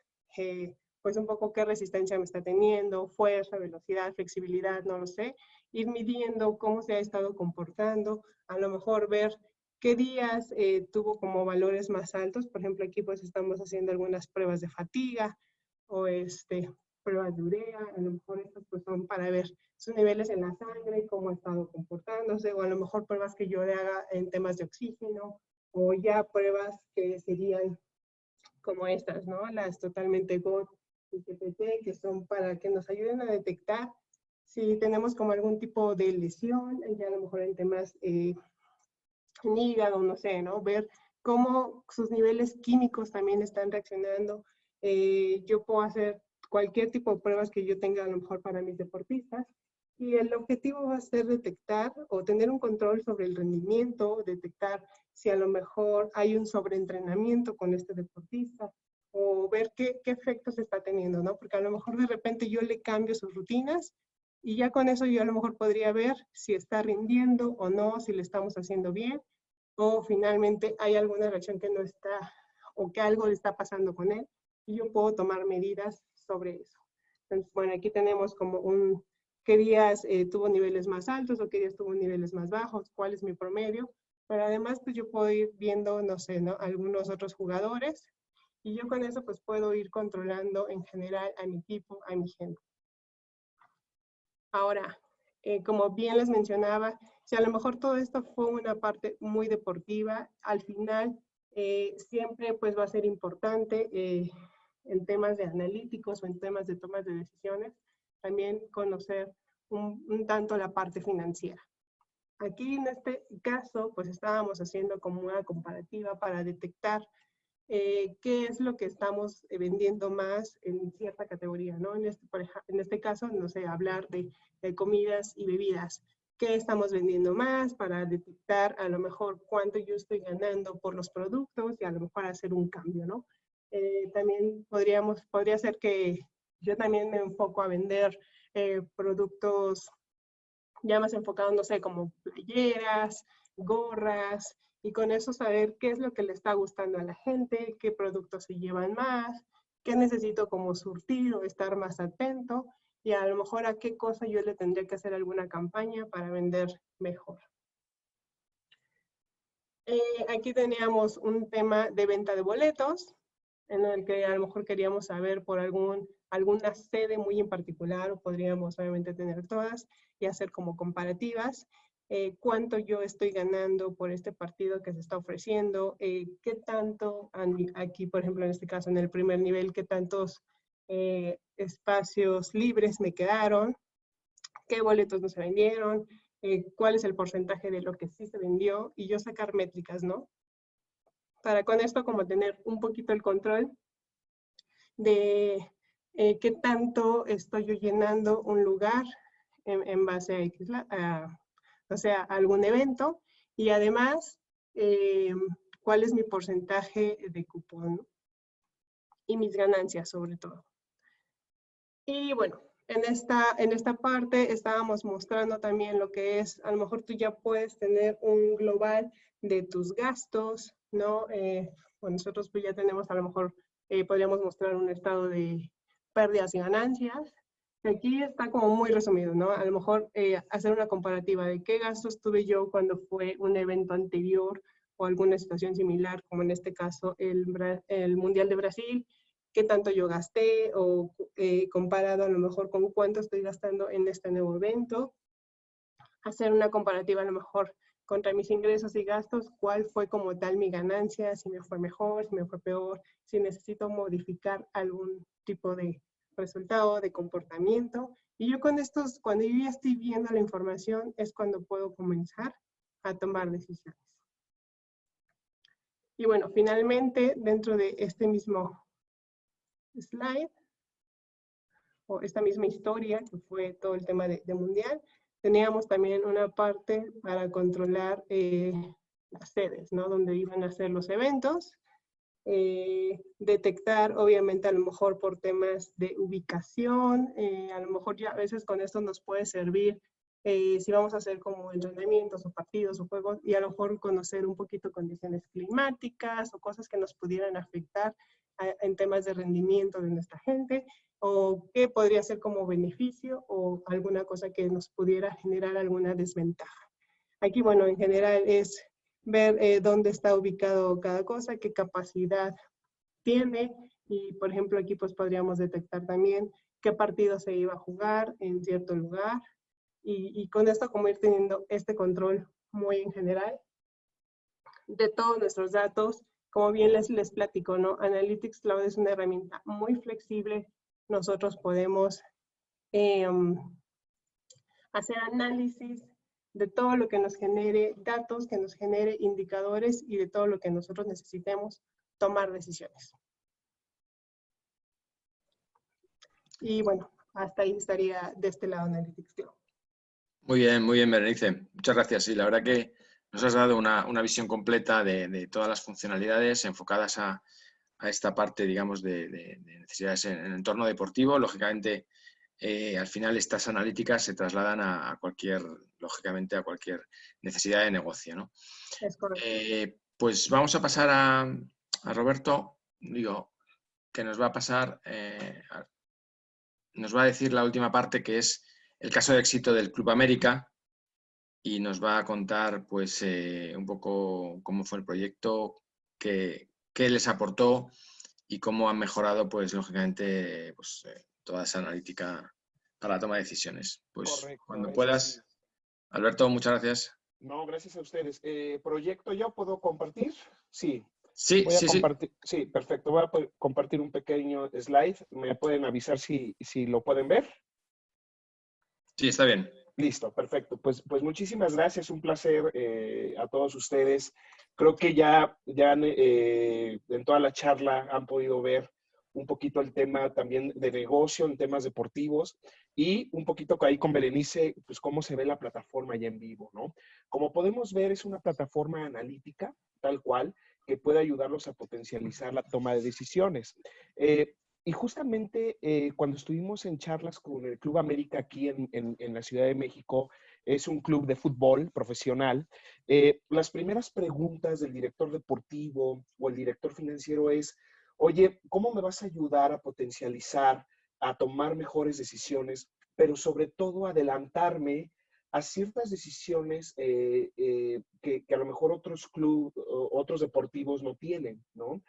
pues un poco qué resistencia me está teniendo, fuerza, velocidad, flexibilidad, no lo sé, ir midiendo cómo se ha estado comportando, a lo mejor ver qué días tuvo como valores más altos. Por ejemplo, aquí pues estamos haciendo algunas pruebas de fatiga o pruebas de urea. A lo mejor estas pues son para ver sus niveles en la sangre, cómo ha estado comportándose, o a lo mejor pruebas que yo le haga en temas de oxígeno, o ya pruebas que serían como estas, ¿no? Las totalmente GOT y GPT, que son para que nos ayuden a detectar si tenemos como algún tipo de lesión, ya a lo mejor en temas en hígado, no sé, ¿no? Ver cómo sus niveles químicos también están reaccionando. Yo puedo hacer cualquier tipo de pruebas que yo tenga a lo mejor para mis deportistas y el objetivo va a ser detectar o tener un control sobre el rendimiento, detectar si a lo mejor hay un sobreentrenamiento con este deportista o ver qué efectos está teniendo, ¿no? Porque a lo mejor de repente yo le cambio sus rutinas y ya con eso yo a lo mejor podría ver si está rindiendo o no, si le estamos haciendo bien, o finalmente hay alguna reacción que no está, o que algo le está pasando con él, y yo puedo tomar medidas sobre eso. Entonces, bueno, aquí tenemos como qué días tuvo niveles más altos o qué días tuvo niveles más bajos, cuál es mi promedio, pero además pues yo puedo ir viendo, no sé, ¿no? Algunos otros jugadores, y yo con eso pues puedo ir controlando en general a mi equipo, a mi gente. Ahora, como bien les mencionaba, si a lo mejor todo esto fue una parte muy deportiva, al final siempre pues va a ser importante en temas de analíticos o en temas de tomas de decisiones, también conocer un tanto la parte financiera. Aquí en este caso pues estábamos haciendo como una comparativa para detectar qué es lo que estamos vendiendo más en cierta categoría, ¿no? En este caso, no sé, hablar de comidas y bebidas. ¿Qué estamos vendiendo más para detectar a lo mejor cuánto yo estoy ganando por los productos y a lo mejor hacer un cambio, ¿no? También podría ser que yo también me enfoco a vender productos ya más enfocados, no sé, como playeras, gorras, y con eso saber qué es lo que le está gustando a la gente, qué productos se llevan más, qué necesito como surtir o estar más atento, y a lo mejor a qué cosa yo le tendría que hacer alguna campaña para vender mejor. Aquí teníamos un tema de venta de boletos, en el que a lo mejor queríamos saber por alguna sede muy en particular, o podríamos obviamente tener todas, y hacer como comparativas. Cuánto yo estoy ganando por este partido que se está ofreciendo, qué tanto, aquí por ejemplo en este caso en el primer nivel, qué tantos espacios libres me quedaron, qué boletos no se vendieron, cuál es el porcentaje de lo que sí se vendió, y yo sacar métricas, ¿no? Para con esto como tener un poquito el control de qué tanto estoy yo llenando un lugar en base a X, o sea, algún evento, y además cuál es mi porcentaje de cupón, ¿no? Y mis ganancias sobre todo. Y bueno, en esta parte estábamos mostrando también lo que es, a lo mejor tú ya puedes tener un global de tus gastos, ¿no? Bueno, nosotros pues ya tenemos, a lo mejor podríamos mostrar un estado de pérdidas y ganancias. Aquí está como muy resumido, ¿no? A lo mejor hacer una comparativa de qué gastos tuve yo cuando fue un evento anterior o alguna situación similar, como en este caso el Mundial de Brasil, qué tanto yo gasté o comparado a lo mejor con cuánto estoy gastando en este nuevo evento. Hacer una comparativa a lo mejor contra mis ingresos y gastos, cuál fue como tal mi ganancia, si me fue mejor, si me fue peor, si necesito modificar algún tipo de resultado, de comportamiento. Y yo con estos, cuando yo ya estoy viendo la información, es cuando puedo comenzar a tomar decisiones. Y bueno, finalmente, dentro de este mismo slide, o esta misma historia, que fue todo el tema de Mundial, teníamos también una parte para controlar las sedes, ¿no? Donde iban a ser los eventos, detectar, obviamente, a lo mejor por temas de ubicación, a lo mejor ya a veces con esto nos puede servir si vamos a hacer como entrenamientos o partidos o juegos, y a lo mejor conocer un poquito condiciones climáticas o cosas que nos pudieran afectar en temas de rendimiento de nuestra gente, o qué podría ser como beneficio o alguna cosa que nos pudiera generar alguna desventaja. Aquí, bueno, en general es ver dónde está ubicado cada cosa, qué capacidad tiene, y por ejemplo aquí pues podríamos detectar también qué partido se iba a jugar en cierto lugar, y con esto como ir teniendo este control muy en general de todos nuestros datos. Como bien les platico, ¿no? Analytics Cloud es una herramienta muy flexible. Nosotros podemos hacer análisis de todo lo que nos genere datos, que nos genere indicadores, y de todo lo que nosotros necesitemos tomar decisiones. Y bueno, hasta ahí estaría de este lado Analytics Cloud. Muy bien, Berenice. Muchas gracias. Sí, la verdad que nos has dado una visión completa de todas las funcionalidades enfocadas a esta parte, digamos, de necesidades en el entorno deportivo. Lógicamente, al final estas analíticas se trasladan a cualquier, lógicamente, a cualquier necesidad de negocio, ¿no? Es correcto. Pues vamos a pasar a Roberto, que nos va a pasar, nos va a decir la última parte, que es el caso de éxito del Club América, y nos va a contar pues un poco cómo fue el proyecto, qué les aportó y cómo han mejorado, pues lógicamente, pues, toda esa analítica para la toma de decisiones. Pues correcto, cuando puedas. Alberto, muchas gracias. No, gracias a ustedes. ¿Proyecto yo puedo compartir? Sí. Sí, voy a compartir. Sí, perfecto. Voy a compartir un pequeño slide. ¿Me pueden avisar si lo pueden ver? Sí, está bien. Listo, perfecto. Pues muchísimas gracias. Un placer a todos ustedes. Creo que ya en toda la charla han podido ver un poquito el tema también de negocio en temas deportivos, y un poquito ahí con Berenice, pues cómo se ve la plataforma ya en vivo, ¿no? Como podemos ver, es una plataforma analítica, tal cual, que pueda ayudarlos a potencializar la toma de decisiones. Y justamente cuando estuvimos en charlas con el Club América aquí en la Ciudad de México, es un club de fútbol profesional, las primeras preguntas del director deportivo o el director financiero es, oye, ¿cómo me vas a ayudar a potencializar, a tomar mejores decisiones, pero sobre todo adelantarme a ciertas decisiones que a lo mejor otros clubes, otros deportivos no tienen, ¿no?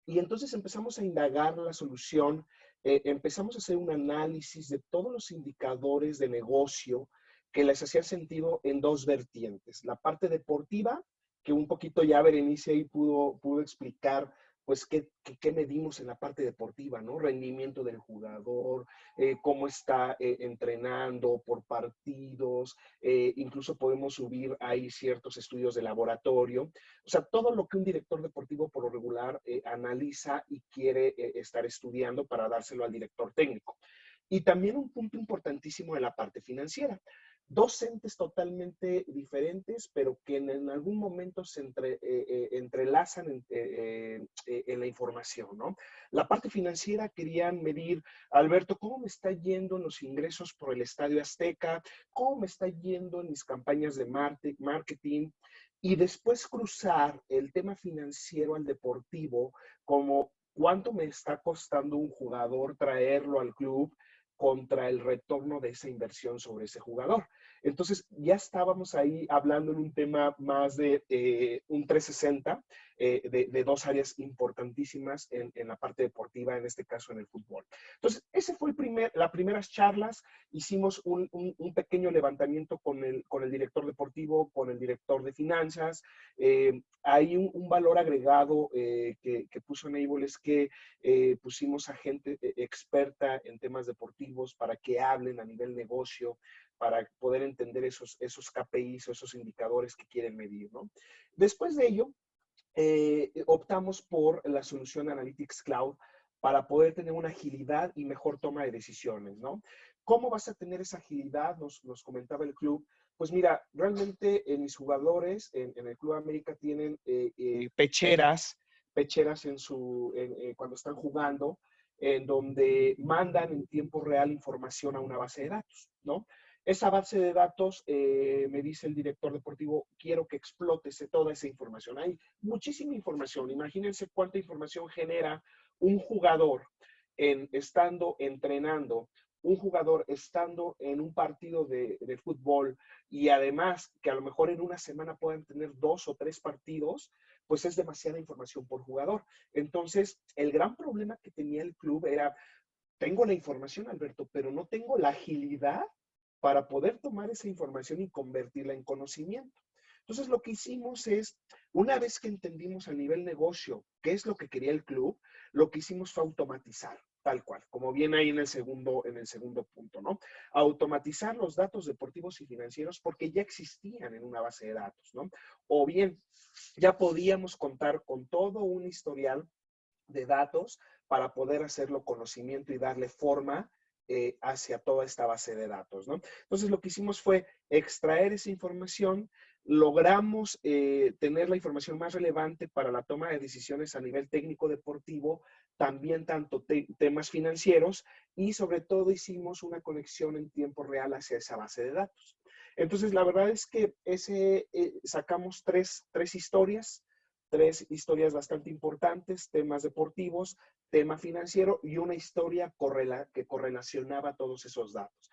Y entonces empezamos a indagar la solución, empezamos a hacer un análisis de todos los indicadores de negocio que les hacía sentido en dos vertientes. La parte deportiva, que un poquito ya Berenice ahí pudo explicar, pues, qué medimos en la parte deportiva, ¿no? Rendimiento del jugador, cómo está entrenando por partidos, incluso podemos subir ahí ciertos estudios de laboratorio. O sea, todo lo que un director deportivo por lo regular analiza y quiere estar estudiando para dárselo al director técnico. Y también un punto importantísimo de la parte financiera. Dos entes totalmente diferentes, pero que en algún momento se entrelazan en la información, ¿no? La parte financiera querían medir, Alberto, ¿cómo me está yendo en los ingresos por el Estadio Azteca? ¿Cómo me está yendo en mis campañas de marketing? Y después cruzar el tema financiero al deportivo, como cuánto me está costando un jugador traerlo al club contra el retorno de esa inversión sobre ese jugador. Entonces, ya estábamos ahí hablando en un tema más de un 360, de dos áreas importantísimas en la parte deportiva, en este caso en el fútbol. Entonces, ese fue las primeras charlas. Hicimos un pequeño levantamiento con el director deportivo, con el director de finanzas. Hay un valor agregado que puso Enable es que pusimos a gente experta en temas deportivos para que hablen a nivel negocio, para poder entender esos KPIs o esos indicadores que quieren medir, ¿no? Después de ello, optamos por la solución Analytics Cloud para poder tener una agilidad y mejor toma de decisiones, ¿no? ¿Cómo vas a tener esa agilidad? Nos comentaba el club. Pues mira, realmente mis jugadores en el Club América tienen pecheras cuando están jugando, en donde mandan en tiempo real información a una base de datos, ¿no? Esa base de datos, me dice el director deportivo, quiero que explotes toda esa información. Hay muchísima información. Imagínense cuánta información genera un jugador estando entrenando, un jugador estando en un partido de fútbol y además que a lo mejor en una semana puedan tener 2 o 3 partidos, pues es demasiada información por jugador. Entonces, el gran problema que tenía el club era, tengo la información, Alberto, pero no tengo la agilidad para poder tomar esa información y convertirla en conocimiento. Entonces, lo que hicimos es, una vez que entendimos a nivel negocio qué es lo que quería el club, lo que hicimos fue automatizar, tal cual, como viene ahí en el segundo punto, ¿no? Automatizar los datos deportivos y financieros porque ya existían en una base de datos, ¿no? O bien, ya podíamos contar con todo un historial de datos para poder hacerlo conocimiento y darle forma hacia toda esta base de datos, ¿no? Entonces, lo que hicimos fue extraer esa información, logramos tener la información más relevante para la toma de decisiones a nivel técnico deportivo, también tanto temas financieros y sobre todo hicimos una conexión en tiempo real hacia esa base de datos. Entonces, la verdad es que sacamos tres historias bastante importantes, temas deportivos, tema financiero y una historia que correlacionaba todos esos datos.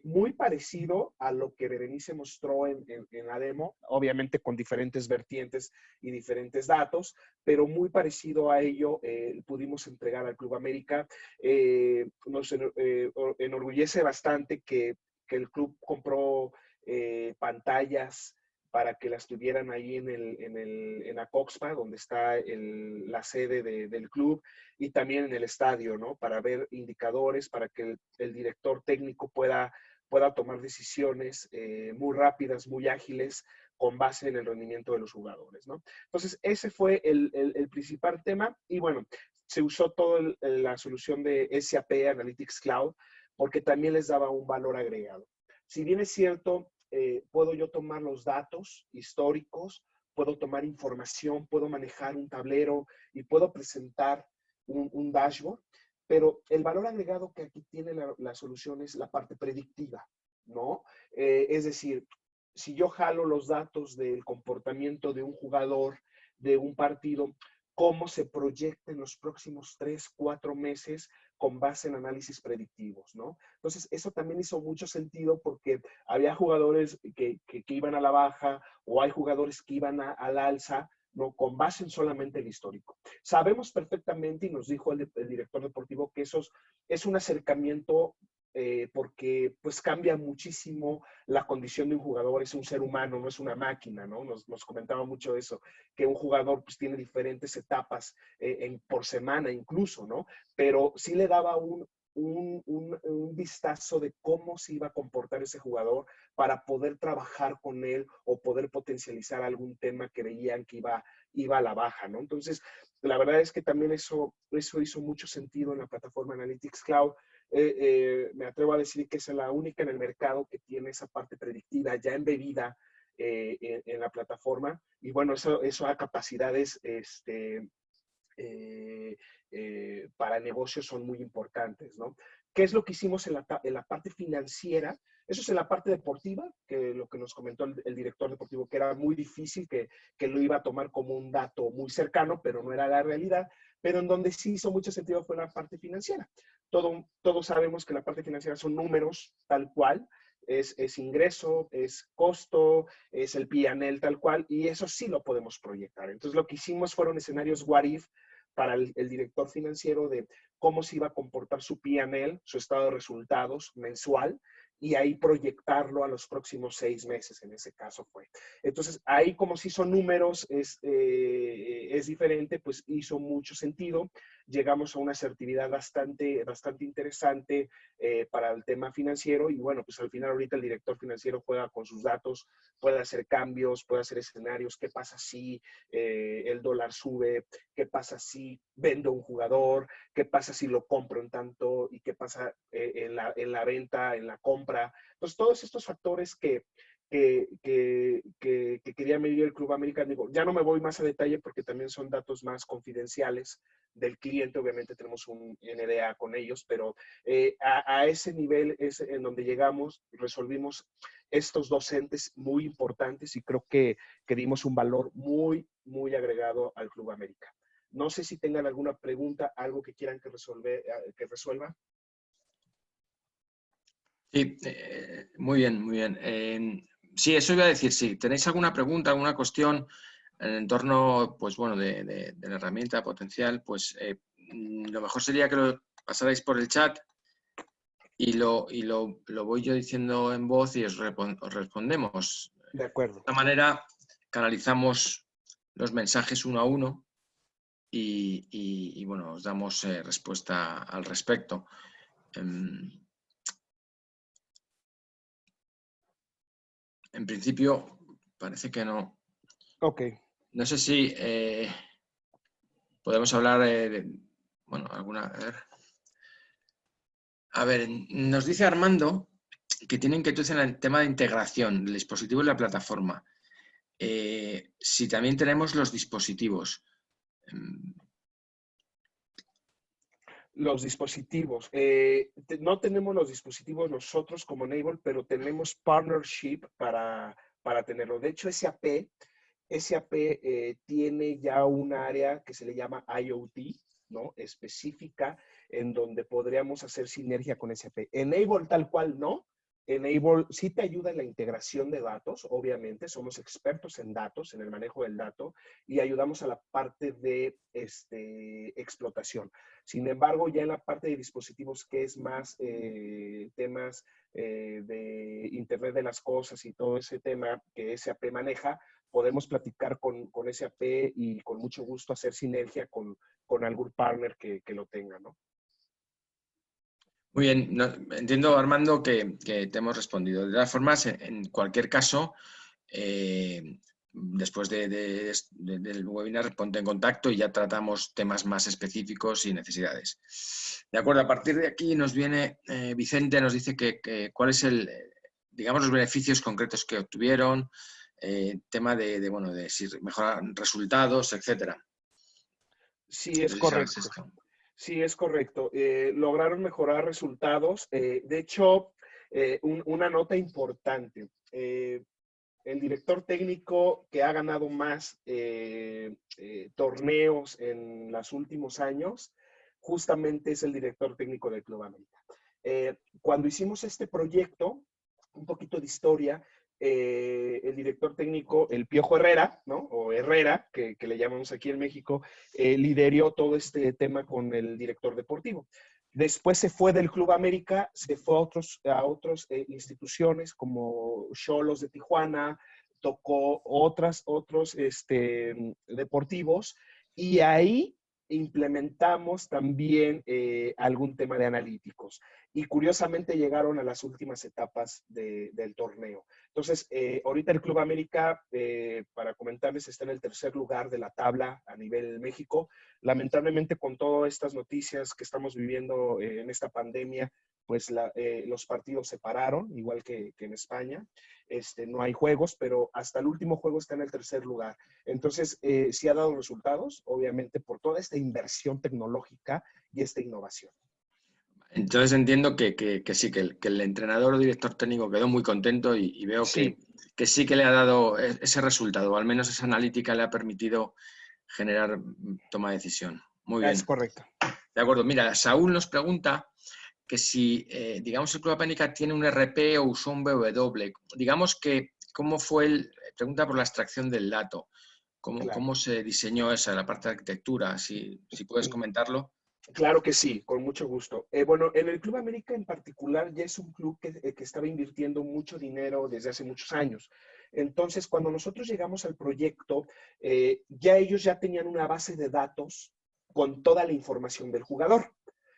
Muy parecido a lo que Berenice mostró en la demo, obviamente con diferentes vertientes y diferentes datos, pero muy parecido a ello pudimos entregar al Club América. Nos enorgullece bastante que el club compró pantallas para que las tuvieran ahí en Acoxpa, donde está la sede del club, y también en el estadio, ¿no? Para ver indicadores, para que el director técnico pueda tomar decisiones muy rápidas, muy ágiles, con base en el rendimiento de los jugadores, ¿no? Entonces, ese fue el principal tema, y bueno, se usó toda la solución de SAP Analytics Cloud, porque también les daba un valor agregado. Si bien es cierto, puedo yo tomar los datos históricos, puedo tomar información, puedo manejar un tablero y puedo presentar un dashboard, pero el valor agregado que aquí tiene la solución es la parte predictiva, ¿no? Es decir, si yo jalo los datos del comportamiento de un jugador, de un partido, cómo se proyecta en los próximos 3, 4 meses con base en análisis predictivos, ¿no? Entonces, eso también hizo mucho sentido porque había jugadores que iban a la baja o hay jugadores que iban al alza, ¿no? Con base en solamente el histórico. Sabemos perfectamente, y nos dijo el director deportivo, que eso es un acercamiento porque pues cambia muchísimo la condición de un jugador. Es un ser humano, no es una máquina, ¿no? Nos comentaba mucho eso, que un jugador pues tiene diferentes etapas por semana incluso, ¿no? Pero sí le daba un vistazo de cómo se iba a comportar ese jugador para poder trabajar con él o poder potencializar algún tema que veían que iba a la baja, ¿no? Entonces, la verdad es que también eso hizo mucho sentido en la plataforma Analytics Cloud. Me atrevo a decir que es la única en el mercado que tiene esa parte predictiva ya embebida en la plataforma. Y bueno, eso da capacidades para negocios son muy importantes, ¿no? ¿Qué es lo que hicimos en la parte financiera? Eso es en la parte deportiva, que lo que nos comentó el director deportivo, que era muy difícil, que lo iba a tomar como un dato muy cercano, pero no era la realidad. Pero en donde sí hizo mucho sentido fue la parte financiera. Todos sabemos que la parte financiera son números tal cual, es ingreso, es costo, es el P&L tal cual, y eso sí lo podemos proyectar. Entonces lo que hicimos fueron escenarios what if para el director financiero de cómo se iba a comportar su P&L, su estado de resultados mensual, y ahí proyectarlo a los próximos 6 meses, en ese caso fue. Entonces, ahí como si son números, es diferente, pues hizo mucho sentido. Llegamos a una asertividad bastante interesante para el tema financiero y bueno, pues al final ahorita el director financiero juega con sus datos, puede hacer cambios, puede hacer escenarios. ¿Qué pasa si el dólar sube? ¿Qué pasa si vendo un jugador? ¿Qué pasa si lo compro en tanto? ¿Y qué pasa en la venta, en la compra? Entonces, todos estos factores que quería medir el Club América, digo, ya no me voy más a detalle porque también son datos más confidenciales del cliente, obviamente tenemos un NDA con ellos, pero a ese nivel es en donde llegamos, resolvimos estos dos entes muy importantes y creo que dimos un valor muy, muy agregado al Club América. No sé si tengan alguna pregunta, algo que quieran que resuelva. Sí, muy bien, muy bien. Sí, eso iba a decir, sí. ¿Tenéis alguna pregunta, alguna cuestión en torno, pues bueno, de la herramienta potencial? Pues lo mejor sería que lo pasarais por el chat y lo voy yo diciendo en voz y os respondemos. De acuerdo. De esta manera canalizamos los mensajes uno a uno y bueno, os damos respuesta al respecto. En principio, parece que no. Ok. No sé si podemos hablar bueno, alguna... A ver, nos dice Armando que tienen inquietud en el tema de integración del dispositivo y la plataforma. Si también tenemos los dispositivos. Los dispositivos. No tenemos los dispositivos nosotros como Enable, pero tenemos partnership para tenerlo. De hecho, SAP tiene ya un área que se le llama IoT, ¿no? Específica, en donde podríamos hacer sinergia con SAP. Enable tal cual no. Enable sí te ayuda en la integración de datos, obviamente, somos expertos en datos, en el manejo del dato, y ayudamos a la parte de explotación. Sin embargo, ya en la parte de dispositivos, que es más temas de Internet de las Cosas y todo ese tema que SAP maneja, podemos platicar con SAP y con mucho gusto hacer sinergia con algún partner que lo tenga, ¿no? Muy bien, entiendo, Armando, que te hemos respondido. De todas formas, en cualquier caso, después del webinar, ponte en contacto y ya tratamos temas más específicos y necesidades. De acuerdo, a partir de aquí nos viene Vicente, nos dice que cuál es digamos, los beneficios concretos que obtuvieron, tema bueno, de si mejorar resultados, etcétera. Sí, es correcto. Sí, es correcto. Lograron mejorar resultados. De hecho, una nota importante. El director técnico que ha ganado más torneos en los últimos años, justamente es el director técnico del Club América. Cuando hicimos este proyecto, un poquito de historia, el director técnico, el Piojo Herrera, ¿no? O Herrera, que le llamamos aquí en México, lideró todo este tema con el director deportivo. Después se fue del Club América, se fue a otras instituciones como Xolos de Tijuana, tocó otros deportivos, y ahí implementamos también algún tema de analíticos. Y curiosamente llegaron a las últimas etapas del torneo. Entonces, ahorita el Club América, para comentarles, está en el tercer lugar de la tabla a nivel México. Lamentablemente, con todas estas noticias que estamos viviendo en esta pandemia, pues los partidos se pararon, igual que en España. No hay juegos, pero hasta el último juego está en el tercer lugar. Entonces, sí ha dado resultados, obviamente, por toda esta inversión tecnológica y esta innovación. Entonces entiendo que sí, que el entrenador o director técnico quedó muy contento y veo Sí. que sí que le ha dado ese resultado, o al menos esa analítica le ha permitido generar toma de decisión. Muy bien. Es correcto. De acuerdo. Mira, Saúl nos pregunta que si, digamos, el Club América tiene un RP o usó un BW. Digamos que, ¿cómo fue pregunta por la extracción del dato? ¿Cómo se diseñó esa, la parte de arquitectura? Si puedes comentarlo. Claro que sí, con mucho gusto. Bueno, en el Club América en particular ya es un club que estaba invirtiendo mucho dinero desde hace muchos años. Entonces, cuando nosotros llegamos al proyecto, ya ellos ya tenían una base de datos con toda la información del jugador,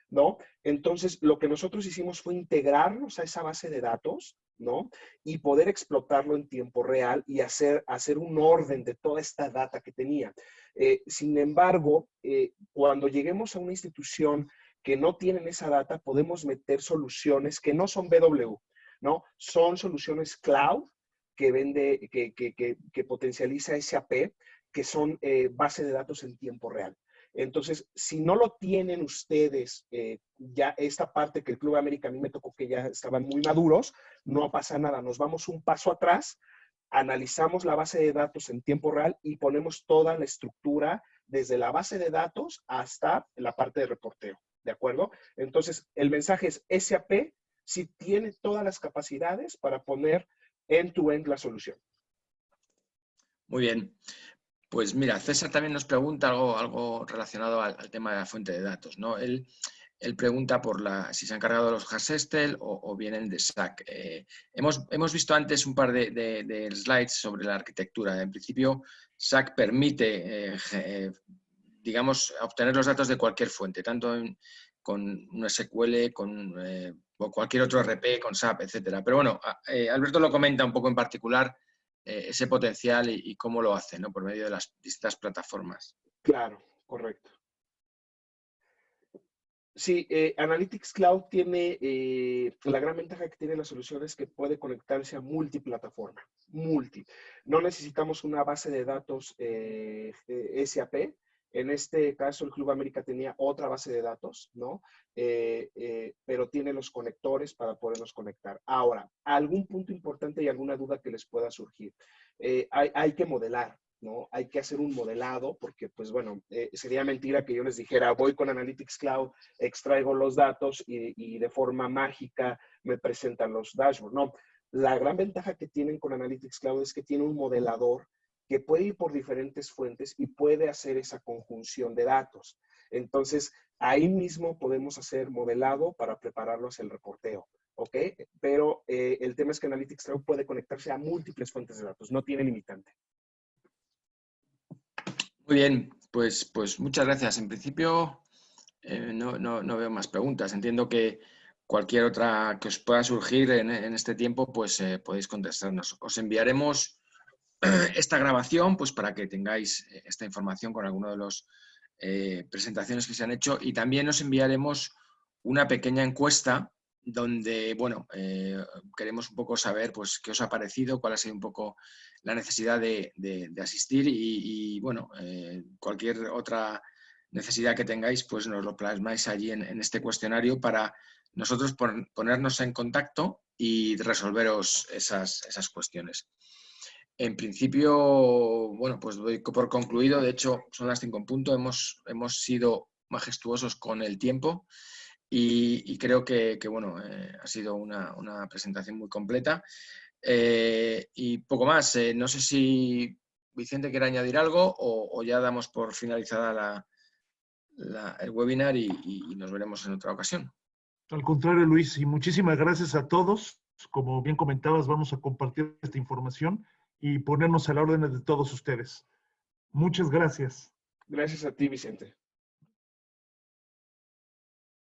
¿no? Entonces, lo que nosotros hicimos fue integrarnos a esa base de datos, ¿no? Y poder explotarlo en tiempo real y hacer un orden de toda esta data que tenía. Sin embargo, cuando lleguemos a una institución que no tienen esa data, podemos meter soluciones que no son BW, ¿no? Son soluciones cloud que potencializa SAP, que son base de datos en tiempo real. Entonces, si no lo tienen ustedes, ya esta parte que el Club América a mí me tocó que ya estaban muy maduros, no pasa nada, nos vamos un paso atrás, analizamos la base de datos en tiempo real y ponemos toda la estructura desde la base de datos hasta la parte de reporteo, ¿de acuerdo? Entonces, el mensaje es SAP si tiene todas las capacidades para poner end-to-end la solución. Muy bien. Pues mira, César también nos pregunta algo relacionado al tema de la fuente de datos, ¿no? Él pregunta por si se han cargado los Hasestel o vienen de SAC. Hemos visto antes un par de slides sobre la arquitectura. En principio, SAC permite, digamos, obtener los datos de cualquier fuente, tanto con un SQL, o cualquier otro RP, con SAP, etcétera. Pero bueno, Alberto lo comenta un poco en particular, ese potencial y cómo lo hace, ¿no? Por medio de las distintas plataformas. Claro, correcto. Sí, Analytics Cloud tiene, la gran ventaja que tiene la solución es que puede conectarse a multiplataforma, No necesitamos una base de datos SAP. En este caso, el Club América tenía otra base de datos, ¿no? Pero tiene los conectores para poderlos conectar. Ahora, algún punto importante y alguna duda que les pueda surgir. Hay que modelar, ¿no? Hay que hacer un modelado porque, pues bueno, sería mentira que yo les dijera, voy con Analytics Cloud, extraigo los datos y de forma mágica me presentan los dashboards. No, la gran ventaja que tienen con Analytics Cloud es que tiene un modelador que puede ir por diferentes fuentes y puede hacer esa conjunción de datos. Entonces, ahí mismo podemos hacer modelado para prepararlo hacia el reporteo. ¿Ok? Pero el tema es que Analytics Cloud puede conectarse a múltiples fuentes de datos, no tiene limitante. Muy bien, pues muchas gracias. En principio no veo más preguntas. Entiendo que cualquier otra que os pueda surgir en este tiempo, pues podéis contestarnos. Os enviaremos esta grabación pues para que tengáis esta información con alguna de las presentaciones que se han hecho y también os enviaremos una pequeña encuesta donde, bueno, queremos un poco saber pues, qué os ha parecido, cuál ha sido un poco la necesidad de asistir y bueno, cualquier otra necesidad que tengáis, pues nos lo plasmáis allí en este cuestionario para nosotros ponernos en contacto y resolveros esas cuestiones. En principio, bueno, pues doy por concluido. De hecho, son las 5 en punto. Hemos sido majestuosos con el tiempo y creo que bueno, ha sido una presentación muy completa. Y poco más. No sé si Vicente quiere añadir algo o ya damos por finalizada el webinar y nos veremos en otra ocasión. Al contrario, Luis, y muchísimas gracias a todos. Como bien comentabas, vamos a compartir esta información y ponernos a la orden de todos ustedes. Muchas gracias. Gracias a ti, Vicente.